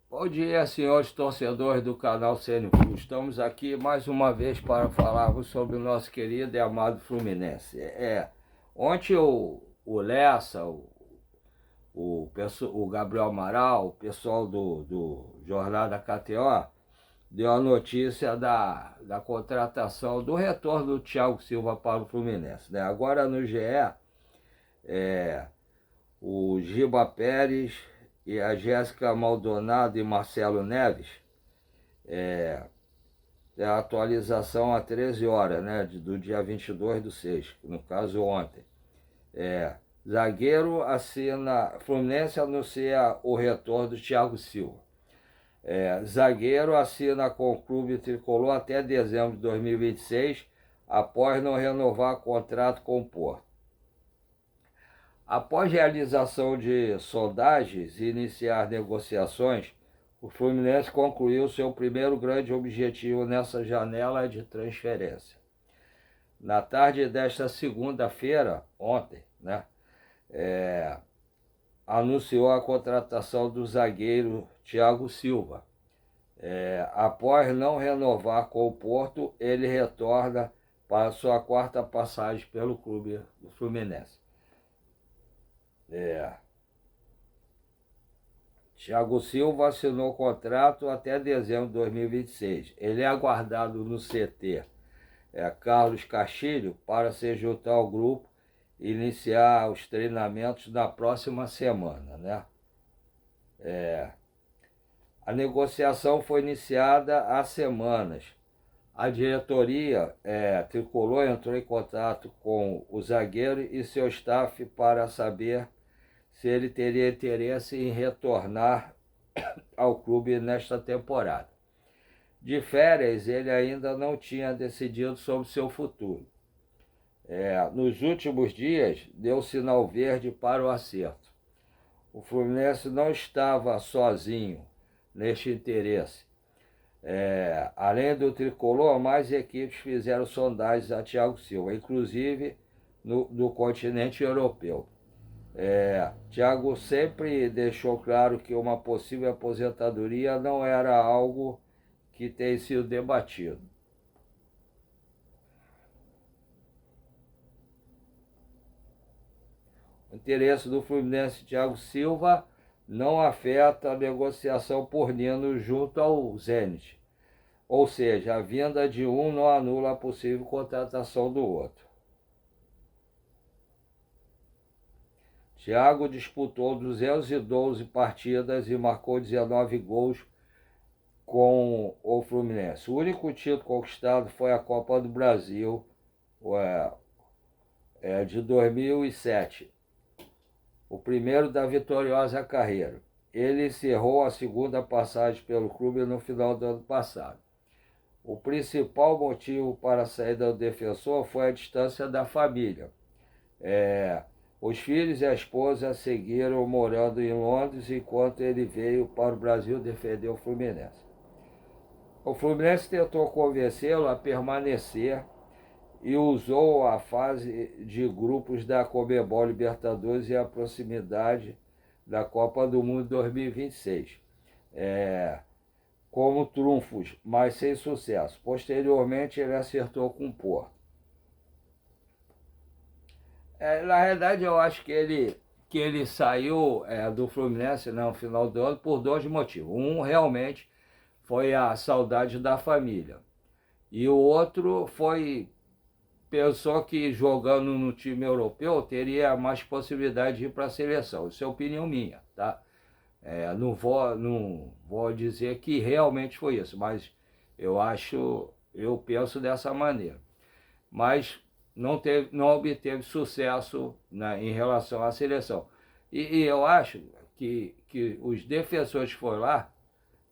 Bom dia, senhores torcedores do canal CNFlu. Estamos aqui mais uma vez para falarmos sobre o nosso querido e amado Fluminense. Ontem o Lessa, o Gabriel Amaral, o pessoal do Jornada KTO, deu a notícia da contratação, do retorno do Thiago Silva para o Fluminense, né? Agora no GE, o Giba Pérez e a Jéssica Maldonado e Marcelo Neves, a atualização a 13 horas, né, do dia 22/6, no caso ontem. Zagueiro Fluminense anuncia o retorno do Thiago Silva. Zagueiro assina com o clube tricolor até dezembro de 2026, após não renovar contrato com o Porto. Após realização de sondagens e iniciar negociações, o Fluminense concluiu seu primeiro grande objetivo nessa janela de transferência. Na tarde desta segunda-feira, ontem, né, anunciou a contratação do zagueiro Thiago Silva. Após não renovar com o Porto, ele retorna para sua quarta passagem pelo clube do Fluminense. Thiago Silva assinou contrato até dezembro de 2026. Ele é aguardado no CT Carlos Castilho para se juntar ao grupo e iniciar os treinamentos na próxima semana, né? A negociação foi iniciada há semanas. A diretoria tricolor entrou em contato com o zagueiro e seu staff para saber se ele teria interesse em retornar ao clube nesta temporada. De férias, ele ainda não tinha decidido sobre seu futuro. Nos últimos dias, deu sinal verde para o acerto. O Fluminense não estava sozinho neste interesse. Além do tricolor, mais equipes fizeram sondagens a Thiago Silva, inclusive no continente europeu. Thiago sempre deixou claro que uma possível aposentadoria não era algo que tem sido debatido. O interesse do Fluminense Thiago Silva não afeta a negociação por Nino junto ao Zenit. Ou seja, a vinda de um não anula a possível contratação do outro. Thiago disputou 212 partidas e marcou 19 gols com o Fluminense. O único título conquistado foi a Copa do Brasil de 2007, o primeiro da vitoriosa carreira. Ele encerrou a segunda passagem pelo clube no final do ano passado. O principal motivo para a saída do defensor foi a distância da família. Os filhos e a esposa seguiram morando em Londres enquanto ele veio para o Brasil defender o Fluminense. O Fluminense tentou convencê-lo a permanecer e usou a fase de grupos da Conmebol Libertadores e a proximidade da Copa do Mundo 2026 como trunfos, mas sem sucesso. Posteriormente, ele acertou com o Porto. Na verdade, eu acho que ele saiu do Fluminense no final do ano por dois motivos. Um, realmente, foi a saudade da família. E o outro pensou que jogando no time europeu teria mais possibilidade de ir para a seleção. Isso é opinião minha, tá? Não vou dizer que realmente foi isso, mas eu penso dessa maneira. Mas não obteve sucesso em relação à seleção. E eu acho que os defensores que foram lá,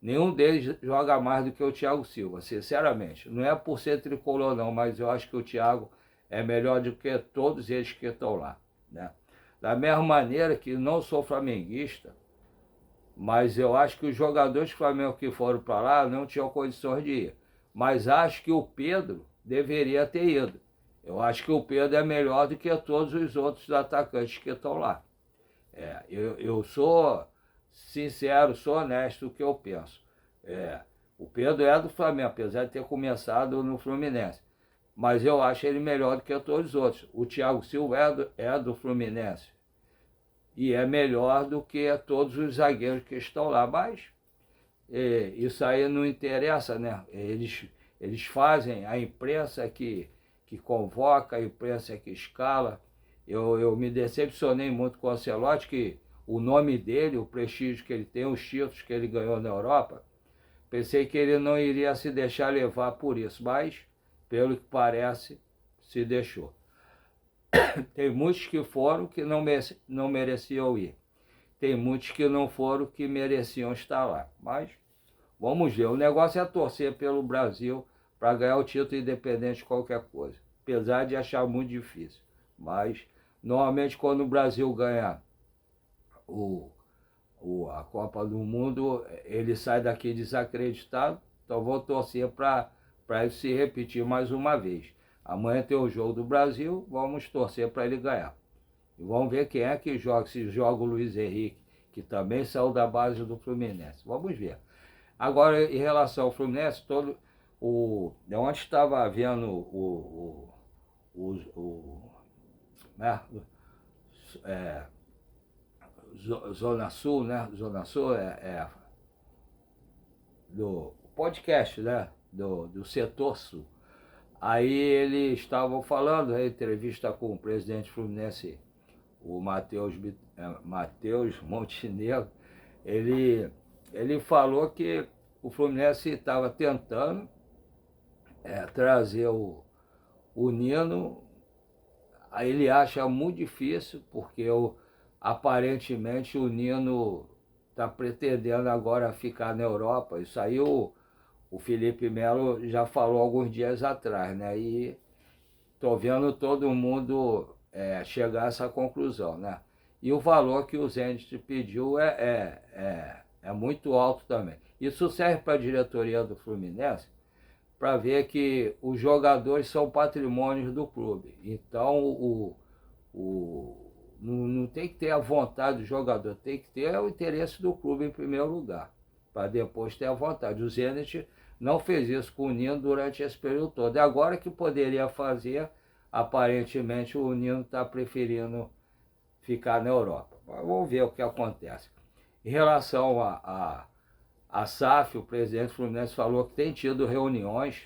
nenhum deles joga mais do que o Thiago Silva, sinceramente. Não é por ser tricolor não, mas eu acho que o Thiago é melhor do que todos eles que estão lá, né? Da mesma maneira que não sou flamenguista, mas eu acho que os jogadores do Flamengo que foram para lá não tinham condições de ir. Mas acho que o Pedro deveria ter ido. Eu acho que o Pedro é melhor do que todos os outros atacantes que estão lá. Eu sou sincero, sou honesto o que eu penso. O Pedro é do Flamengo, apesar de ter começado no Fluminense. Mas eu acho ele melhor do que todos os outros. O Thiago Silva é do Fluminense. E é melhor do que todos os zagueiros que estão lá. Mas isso aí não interessa, né? Eles fazem, a imprensa que convoca, a imprensa que escala. Eu me decepcionei muito com o Ancelotti, que o nome dele, o prestígio que ele tem, os títulos que ele ganhou na Europa, pensei que ele não iria se deixar levar por isso, mas, pelo que parece, se deixou. Tem muitos que foram que não mereciam ir. Tem muitos que não foram que mereciam estar lá. Mas vamos ver, o negócio é torcer pelo Brasil para ganhar o título independente de qualquer coisa. Apesar de achar muito difícil. Mas, normalmente, quando o Brasil ganha a Copa do Mundo, ele sai daqui desacreditado. Então, vou torcer para isso se repetir mais uma vez. Amanhã tem o jogo do Brasil, vamos torcer para ele ganhar. E vamos ver quem é que joga, se joga o Luiz Henrique, que também saiu da base do Fluminense. Vamos ver. Agora, em relação ao Fluminense, ontem estava vendo Zona Sul, né? Zona Sul do podcast, né? Do Setor Sul. Aí eles estavam falando, a entrevista com o presidente Fluminense, o Matheus Montenegro, ele falou que o Fluminense estava tentando trazer o Nino. Aí ele acha muito difícil, porque aparentemente o Nino está pretendendo agora ficar na Europa. Isso aí o Felipe Melo já falou alguns dias atrás, né? E estou vendo todo mundo chegar a essa conclusão, né? E o valor que o Zenit pediu é muito alto também. Isso serve para a diretoria do Fluminense para ver que os jogadores são patrimônios do clube. Então, não tem que ter a vontade do jogador, tem que ter o interesse do clube em primeiro lugar, para depois ter a vontade. O Zenit não fez isso com o Nino durante esse período todo. E agora que poderia fazer, aparentemente o Nino está preferindo ficar na Europa. Mas vamos ver o que acontece. Em relação a SAF, o presidente do Fluminense falou que tem tido reuniões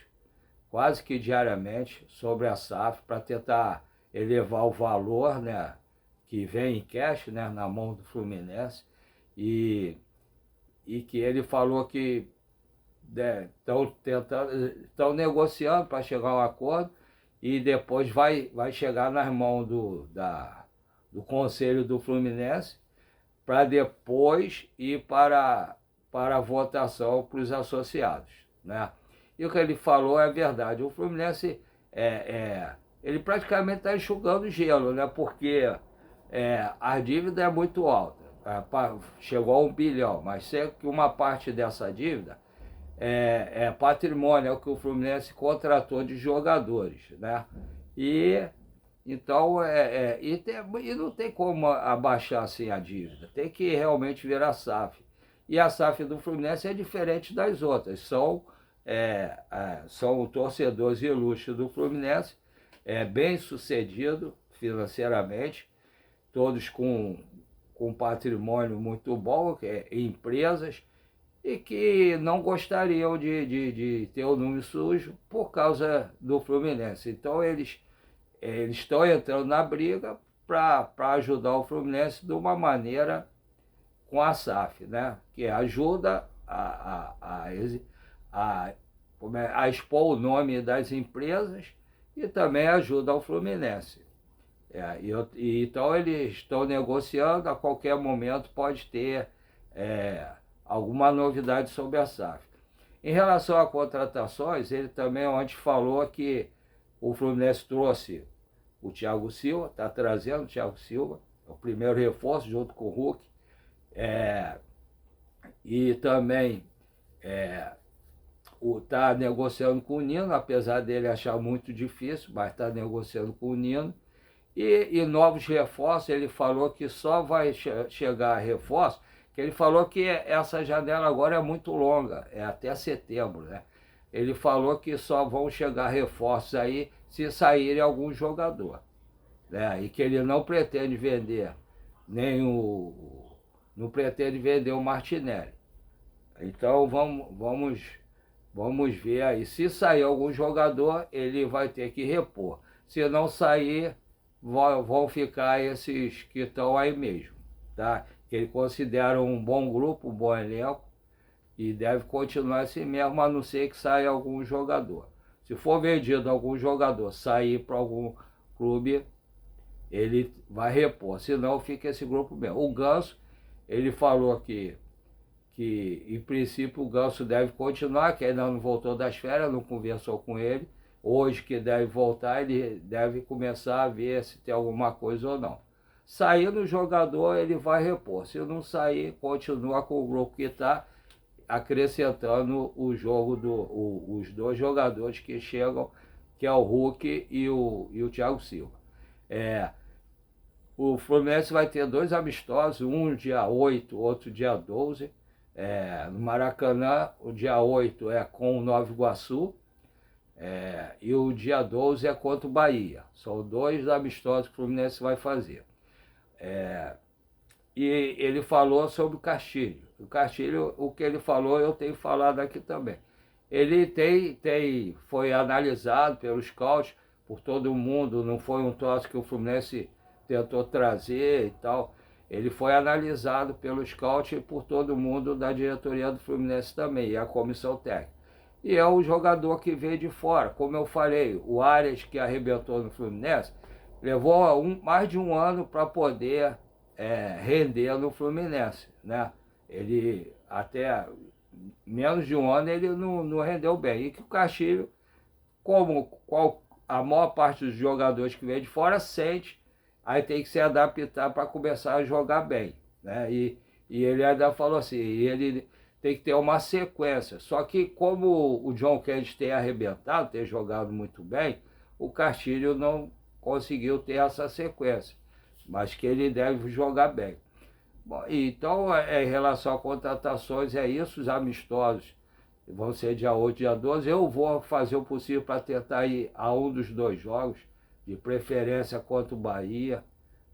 quase que diariamente sobre a SAF para tentar elevar o valor, né, que vem em cash, né, na mão do Fluminense, e que ele falou que estão negociando para chegar a um acordo e depois vai chegar nas mãos do Conselho do Fluminense para depois ir para a votação para os associados, né? E o que ele falou é verdade. O Fluminense ele praticamente está enxugando gelo, né? Porque a dívida é muito alta, chegou a 1 bilhão, mas sei que uma parte dessa dívida é patrimônio, é o que o Fluminense contratou de jogadores, né? E então e não tem como abaixar assim a dívida, tem que realmente virar SAF. E a SAF do Fluminense é diferente das outras, são torcedores ilustres do Fluminense, bem sucedido financeiramente, todos com patrimônio muito bom, empresas, e que não gostariam de ter o nome sujo por causa do Fluminense. Então eles estão entrando na briga para ajudar o Fluminense de uma maneira com a SAF, né? Que ajuda a expor o nome das empresas e também ajuda o Fluminense. Então eles estão negociando, a qualquer momento pode ter alguma novidade sobre a SAF. Em relação a contratações, ele também ontem falou que o Fluminense trouxe o Thiago Silva, está trazendo o Thiago Silva, é o primeiro reforço junto com o Hulk, e também está negociando com o Nino, apesar dele achar muito difícil, mas está negociando com o Nino. E novos reforços, ele falou que só vai chegar reforço que ele falou que essa janela agora é muito longa, é até setembro, né? Ele falou que só vão chegar reforços aí se saírem algum jogador, né? E que ele não pretende vender nem não pretende vender o Martinelli. Então vamos ver aí. Se sair algum jogador, ele vai ter que repor. Se não sair, vão ficar esses que estão aí mesmo, tá? Que ele considera um bom grupo, um bom elenco, e deve continuar assim mesmo, a não ser que saia algum jogador. Se for vendido algum jogador, sair para algum clube, ele vai repor. Senão fica esse grupo mesmo. O Ganso, ele falou que em princípio o Ganso deve continuar, que ainda não voltou das férias, não conversou com ele. Hoje que deve voltar, ele deve começar a ver se tem alguma coisa ou não. Saindo o jogador, ele vai repor. Se não sair, continua com o grupo que está, acrescentando o jogo os dois jogadores que chegam, que é o Hulk e o Thiago Silva. O Fluminense vai ter 2 amistosos, um dia 8, outro dia 12. No Maracanã, o dia 8 é com o Nova Iguaçu, e o dia 12 é contra o Bahia. São 2 amistosos que o Fluminense vai fazer. E ele falou sobre o Castilho. O Castilho, o que ele falou, eu tenho falado aqui também. Ele foi analisado pelos scouts, por todo mundo, não foi um troço que o Fluminense tentou trazer e tal. Ele foi analisado pelo scout e por todo mundo da diretoria do Fluminense também, e a comissão técnica. E é um jogador que veio de fora. Como eu falei, o Arias, que arrebentou no Fluminense, levou mais de um ano para poder render no Fluminense, né? Ele, até menos de um ano, ele não rendeu bem. E que o Castilho, como a maior parte dos jogadores que vem de fora, sente, aí tem que se adaptar para começar a jogar bem, né? E ele ainda falou assim, ele tem que ter uma sequência. Só que como o John Kennedy tem arrebentado, tem jogado muito bem, o Castilho não conseguiu ter essa sequência, mas que ele deve jogar bem. Bom, então, em relação a contratações, é isso, os amistosos vão ser dia 8, dia 12. Eu vou fazer o possível para tentar ir a um dos 2 jogos, de preferência contra o Bahia.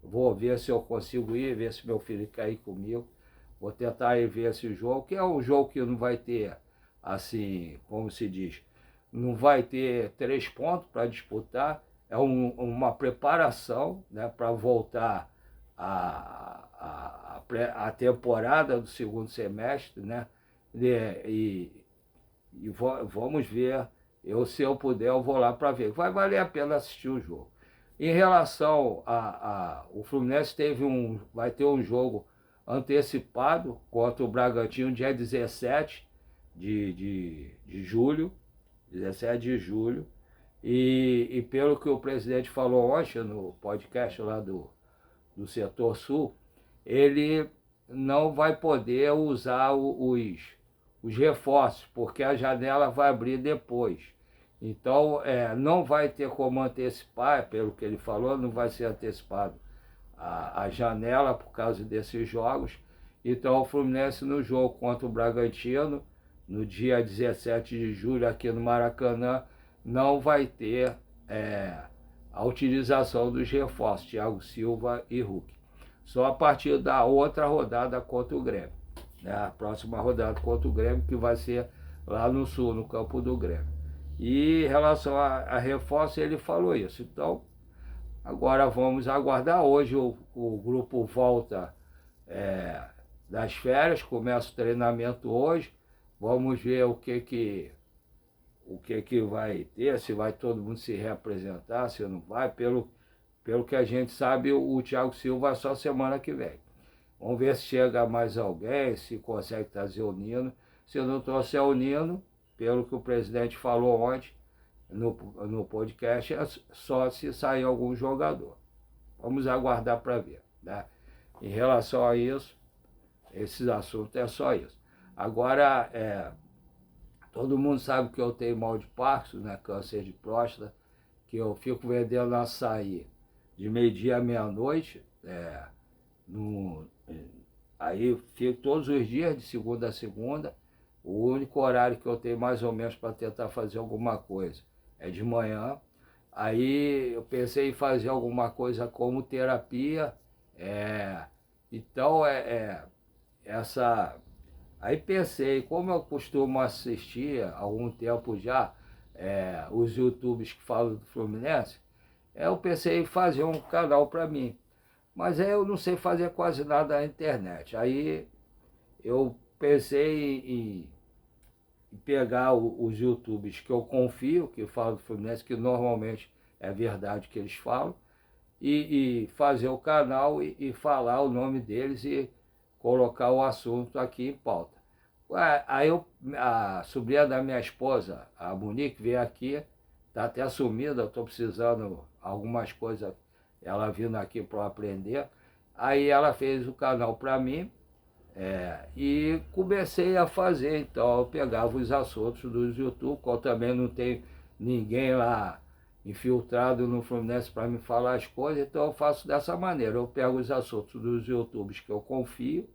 Vou ver se eu consigo ir, ver se meu filho quer ir comigo. Vou tentar ir ver esse jogo, que é um jogo que não vai ter, assim, como se diz, não vai ter 3 pontos para disputar. É uma preparação, né, para voltar a temporada do segundo semestre, né? Vamos ver. Se eu puder, eu vou lá para ver. Vai valer a pena assistir o jogo. Em relação o Fluminense vai ter um jogo antecipado contra o Bragantino, dia 17 de julho. 17 de julho. E pelo que o presidente falou ontem no podcast lá do Setor Sul, ele não vai poder usar os reforços, porque a janela vai abrir depois. Então, não vai ter como antecipar, pelo que ele falou, não vai ser antecipado a janela por causa desses jogos. Então, o Fluminense no jogo contra o Bragantino, no dia 17 de julho, aqui no Maracanã, não vai ter a utilização dos reforços, Thiago Silva e Hulk. Só a partir da outra rodada contra o Grêmio, né? A próxima rodada contra o Grêmio, que vai ser lá no Sul, no campo do Grêmio. E em relação a reforço, ele falou isso. Então, agora vamos aguardar. Hoje o grupo volta das férias, começa o treinamento hoje. Vamos ver o que vai ter, se vai todo mundo se reapresentar, se não vai. Pelo que a gente sabe, o Thiago Silva é só semana que vem. Vamos ver se chega mais alguém, se consegue trazer o Nino. Se não trouxer o Nino, pelo que o presidente falou ontem no podcast, é só se sair algum jogador. Vamos aguardar para ver, né? Em relação a isso, esses assuntos é só isso. Agora, todo mundo sabe que eu tenho mal de Parkinson, né? Câncer de próstata, que eu fico vendendo açaí de meio-dia à meia-noite, Aí fico todos os dias, de segunda a segunda. O único horário que eu tenho mais ou menos para tentar fazer alguma coisa é de manhã. Aí eu pensei em fazer alguma coisa como terapia. É, então, essa. Aí pensei, como eu costumo assistir há algum tempo já os YouTubes que falam do Fluminense, eu pensei em fazer um canal para mim. Mas aí eu não sei fazer quase nada na internet. Aí eu pensei em pegar os YouTubes que eu confio, que falam do Fluminense, que normalmente é verdade que eles falam, e fazer o canal e falar o nome deles e colocar o assunto aqui em pauta. Aí a sobrinha da minha esposa, a Monique, veio aqui, está até sumida, eu estou precisando algumas coisas, ela vindo aqui para aprender. Aí ela fez o canal para mim, e comecei a fazer. Então eu pegava os assuntos dos YouTube, qual também não tem ninguém lá infiltrado no Fluminense para me falar as coisas, então eu faço dessa maneira. Eu pego os assuntos dos YouTubes que eu confio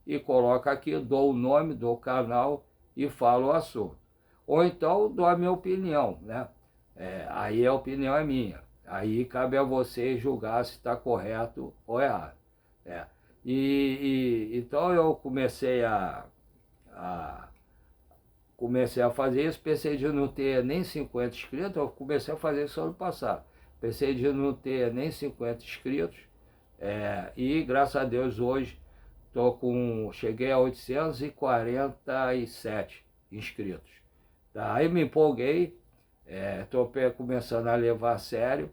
e coloco aqui, dou o nome, dou o canal e falo o assunto. Ou então dou a minha opinião, né? Aí a opinião é minha. Aí cabe a você julgar se está correto ou errado. É. Então eu comecei a fazer isso, pensei de não ter nem 50 inscritos, eu comecei a fazer isso ano passado. Pensei de não ter nem 50 inscritos, e graças a Deus hoje cheguei a 847 inscritos. Tá? Aí me empolguei, estou começando a levar a sério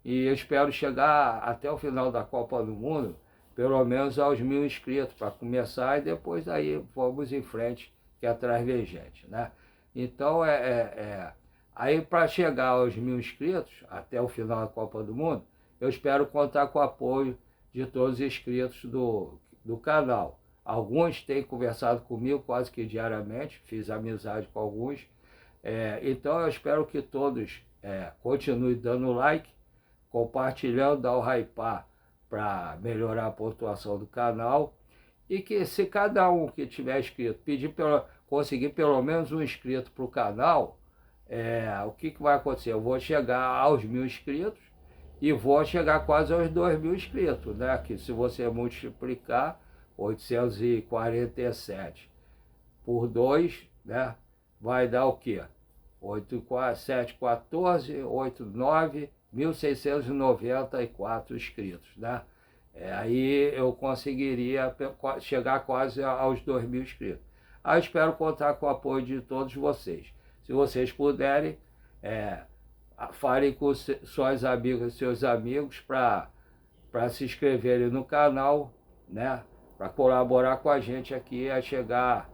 e eu espero chegar até o final da Copa do Mundo, pelo menos aos 1.000 inscritos, para começar e depois aí vamos em frente, que atrás vem gente, né? Então, aí para chegar aos 1.000 inscritos, até o final da Copa do Mundo, eu espero contar com o apoio de todos os inscritos do canal. Alguns têm conversado comigo quase que diariamente, fiz amizade com alguns. Então eu espero que todos continuem dando like, compartilhando, dar o hypar para melhorar a pontuação do canal. E que se cada um que tiver inscrito conseguir pelo menos um inscrito para o canal, o que vai acontecer? Eu vou chegar aos 1.000 inscritos e vou chegar quase aos 2.000 inscritos, né? Que se você multiplicar 847 por 2, né? Vai dar o quê? 8, 7, 14, 8, 9, 1.694 inscritos, né? Aí eu conseguiria chegar quase aos 2.000 inscritos. Aí espero contar com o apoio de todos vocês. Se vocês puderem, falem com suas amigas e seus amigos para se inscreverem no canal, né? Para colaborar com a gente aqui a chegar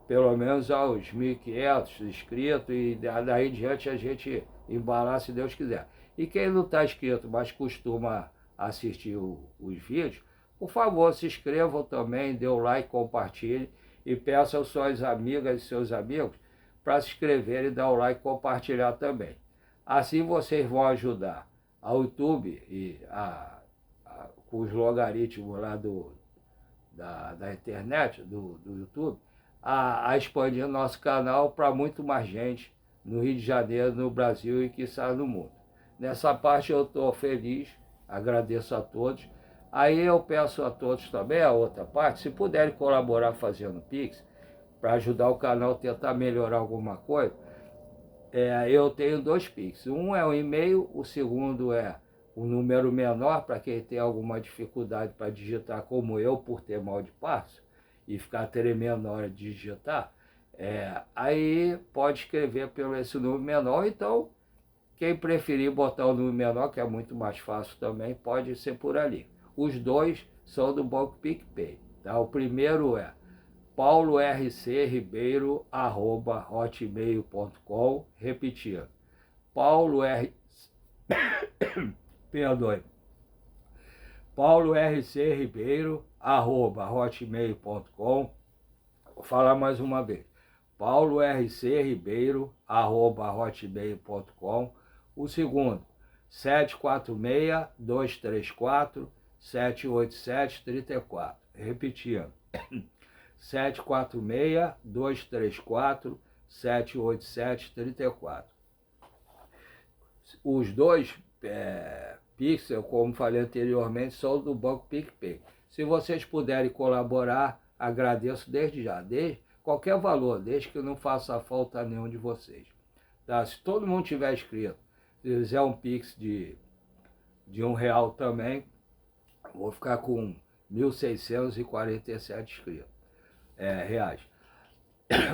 pelo menos aos 1.500 inscritos e daí em diante a gente embalar se Deus quiser. E quem não está inscrito, mas costuma assistir os vídeos, por favor, se inscrevam também, dê o like, compartilhe e peçam às suas amigas e seus amigos para se inscreverem, dar o like e compartilhar também. Assim vocês vão ajudar ao YouTube e com os logaritmos lá da internet, do YouTube, a expandir nosso canal para muito mais gente no Rio de Janeiro, no Brasil e quiçá no mundo. Nessa parte eu estou feliz, agradeço a todos. Aí eu peço a todos também, a outra parte, se puderem colaborar fazendo Pix, para ajudar o canal a tentar melhorar alguma coisa, eu tenho 2 Pix. Um é o e-mail, o segundo é o número menor, para quem tem alguma dificuldade para digitar, como eu, por ter mal de passo, e ficar tremendo na hora de digitar. Aí pode escrever pelo esse número menor, então quem preferir botar o número menor, que é muito mais fácil também, pode ser por ali. Os 2 são do Banco PicPay. Tá? O primeiro é paulorcribeiro@hotmail.com, repetindo, perdoe, paulorcribeiro@hotmail.com. Vou falar mais uma vez, paulorcribeiro@hotmail.com. O segundo, 746-234 747-34. Repetindo, 746-234-787-34. Os dois Pixel, como falei anteriormente, são do Banco PicPay. Se vocês puderem colaborar, agradeço desde já, desde qualquer valor, desde que não faça falta a nenhum de vocês. Tá? Se todo mundo tiver inscrito, se fizer um Pix de R$1 também, vou ficar com 1.647 inscritos, reais.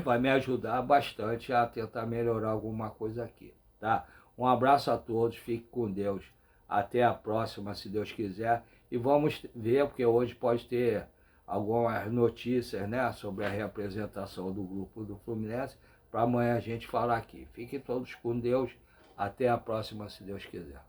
Vai me ajudar bastante a tentar melhorar alguma coisa aqui, tá? Um abraço a todos, fique com Deus. Até a próxima, se Deus quiser. E vamos ver, porque hoje pode ter algumas notícias, né, sobre a reapresentação do grupo do Fluminense, para amanhã a gente falar aqui. Fiquem todos com Deus. Até a próxima, se Deus quiser.